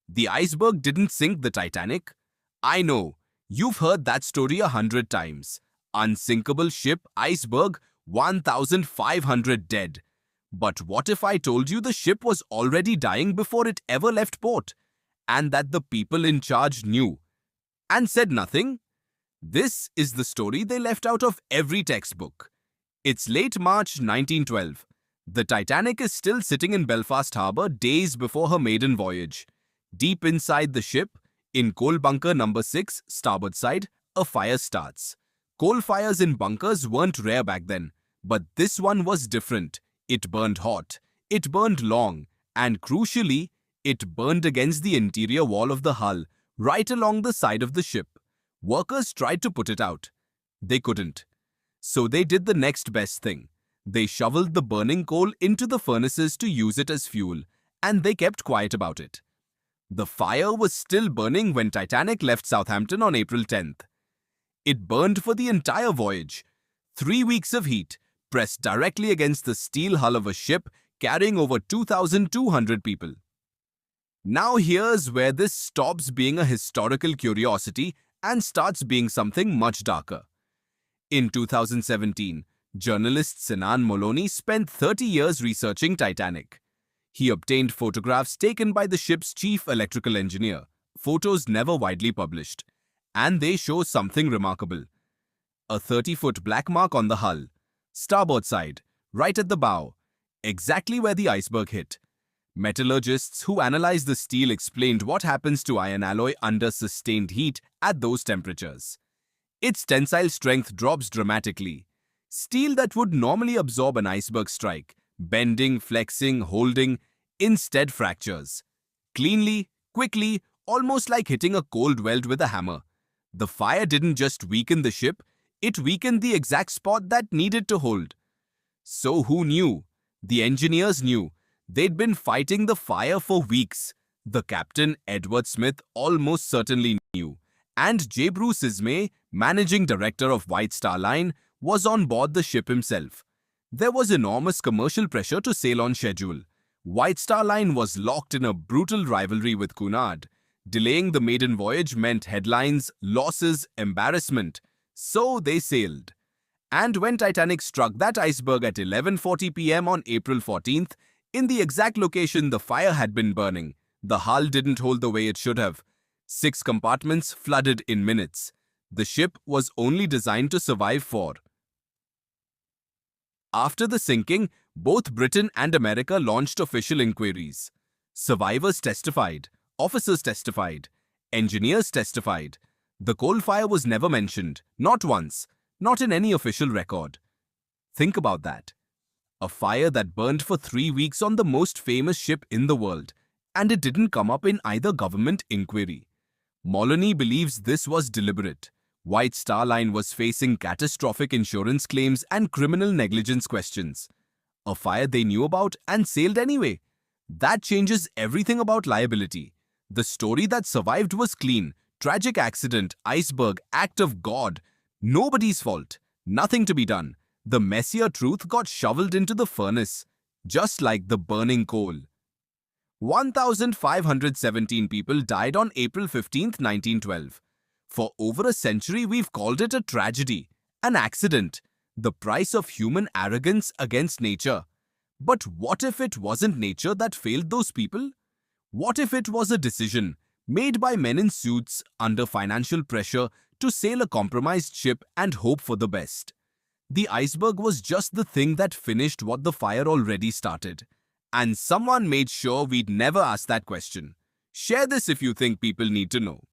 The iceberg didn't sink the Titanic. I know, you've heard that story 100 times. Unsinkable ship, iceberg, 1,500 dead. But what if I told you the ship was already dying before it ever left port, and that the people in charge knew and said nothing? This is the story they left out of every textbook. It's late March 1912. The Titanic is still sitting in Belfast harbour days before her maiden voyage. Deep inside the ship, in coal bunker number 6, starboard side, a fire starts. Coal fires in bunkers weren't rare back then, but this one was different. It burned hot, it burned long, and crucially, it burned against the interior wall of the hull, right along the side of the ship. Workers tried to put it out. They couldn't. So they did the next best thing. They shoveled the burning coal into the furnaces to use it as fuel, and they kept quiet about it. The fire was still burning when Titanic left Southampton on April 10th. It burned for the entire voyage. 3 weeks of heat, pressed directly against the steel hull of a ship carrying over 2,200 people. Now here's where this stops being a historical curiosity and starts being something much darker. In 2017, journalist Senan Molony spent 30 years researching Titanic. He obtained photographs taken by the ship's chief electrical engineer, photos never widely published, and they show something remarkable. A 30-foot black mark on the hull, starboard side, right at the bow, exactly where the iceberg hit. Metallurgists who analyzed the steel explained what happens to iron alloy under sustained heat at those temperatures. Its tensile strength drops dramatically. Steel that would normally absorb an iceberg strike, bending, flexing, holding, instead fractures. Cleanly, quickly, almost like hitting a cold weld with a hammer. The fire didn't just weaken the ship, it weakened the exact spot that needed to hold. So who knew? The engineers knew. They'd been fighting the fire for weeks. The captain, Edward Smith, almost certainly knew. And J. Bruce Ismay, managing director of White Star Line, was on board the ship himself. There was enormous commercial pressure to sail on schedule. White Star Line was locked in a brutal rivalry with Cunard. Delaying the maiden voyage meant headlines, losses, embarrassment. So they sailed. And when Titanic struck that iceberg at 11:40 p.m. on April 14th, in the exact location the fire had been burning, the hull didn't hold the way it should have. 6 compartments flooded in minutes. The ship was only designed to survive 4. After the sinking, both Britain and America launched official inquiries. Survivors testified, officers testified, engineers testified. The coal fire was never mentioned, not once, not in any official record. Think about that. A fire that burned for 3 weeks on the most famous ship in the world, and it didn't come up in either government inquiry. Molony believes this was deliberate. White Star Line was facing catastrophic insurance claims and criminal negligence questions. A fire they knew about and sailed anyway. That changes everything about liability. The story that survived was clean. Tragic accident, iceberg, act of God. Nobody's fault. Nothing to be done. The messier truth got shoveled into the furnace, just like the burning coal. 1,517 people died on April 15, 1912. For over a century, we've called it a tragedy, an accident, the price of human arrogance against nature. But what if it wasn't nature that failed those people? What if it was a decision made by men in suits under financial pressure to sail a compromised ship and hope for the best? The iceberg was just the thing that finished what the fire already started. And someone made sure we'd never ask that question. Share this if you think people need to know.